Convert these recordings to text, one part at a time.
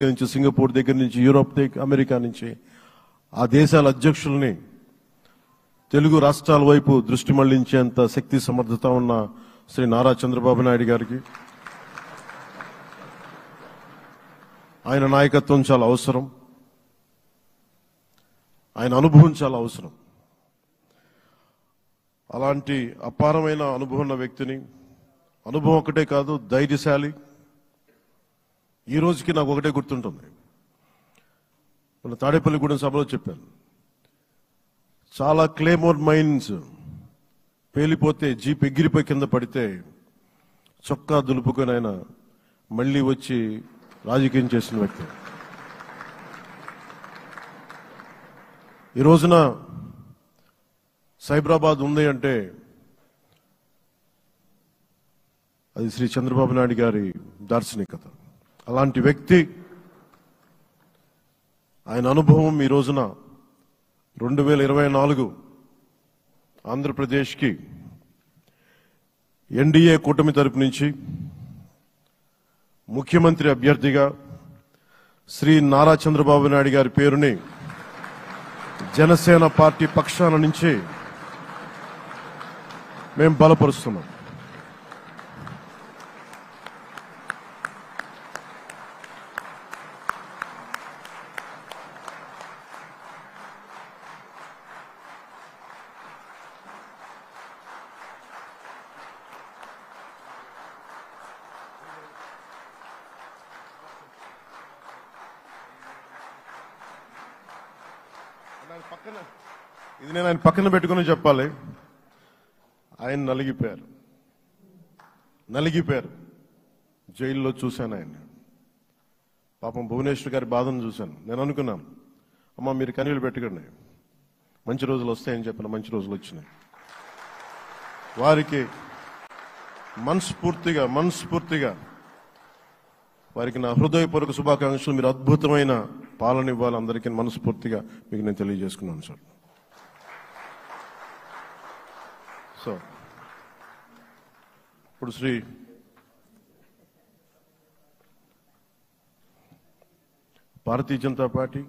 నుంచి సింగపూర్ దగ్గర నుంచి యూరోప్ దగ్గర అమెరికా నుంచి ఆ దేశాల అధ్యక్షుల్ని తెలుగు రాష్ట్రాల వైపు దృష్టి మళ్లించేంత శక్తి సమర్థత ఉన్న శ్రీ నారా చంద్రబాబు నాయుడు గారికి ఆయన నాయకత్వం చాలా అవసరం, ఆయన అనుభవం చాలా అవసరం. అలాంటి అపారమైన అనుభవం ఉన్న వ్యక్తిని, అనుభవం ఒకటే కాదు ధైర్యశాలి. ఈ రోజుకి నాకు ఒకటే గుర్తుంటుంది, మన తాడేపల్లిగూడెం సభలో చెప్పాను, చాలా క్లేమోర్ మైన్స్ పేలిపోతే జీప్ ఎగిరిపోయి కింద పడితే చొక్కా దులుపుకొని ఆయన మళ్ళీ వచ్చి రాజకీయం చేసిన వ్యక్తి. ఈ రోజున సైబరాబాద్ ఉంది అంటే అది శ్రీ చంద్రబాబు నాయుడు గారి దార్శనికత. అలాంటి వ్యక్తి, ఆయన అనుభవం ఈ రోజున 2024 ఆంధ్రప్రదేశ్కి ఎన్డీఏ కూటమి తరపు నుంచి ముఖ్యమంత్రి అభ్యర్థిగా శ్రీ నారా చంద్రబాబు నాయుడు గారి పేరుని జనసేన పార్టీ పక్షాన నుంచి మేము బలపరుస్తున్నాం. ఇది నేను ఆయన పక్కన పెట్టుకుని చెప్పాలి. ఆయన నలిగిపోయారు. జైల్లో చూశాను ఆయన. పాపం భువనేశ్వర్ గారి బాధను చూశాను. నేను అనుకున్నాను, అమ్మ మీరు కన్నీళ్ళు పెట్టకండి, మంచి రోజులు వస్తాయని చెప్పిన మంచి రోజులు వచ్చినాయి. వారికి మనస్ఫూర్తిగా వారికి నా హృదయపూర్వక శుభాకాంక్షలు. మీరు అద్భుతమైన పాలన ఇవ్వాలి, అందరికీ మనస్ఫూర్తిగా మీకు నేను తెలియజేసుకున్నాను సార్. సో ఇప్పుడు శ్రీ భారతీయ జనతా పార్టీ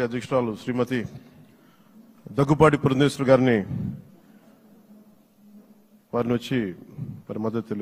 అధ్యక్షురాలు శ్రీమతి దగ్గుపాటి పురంధేశ్వరి గారిని వారిని వచ్చి వారి మద్దతు తెలియ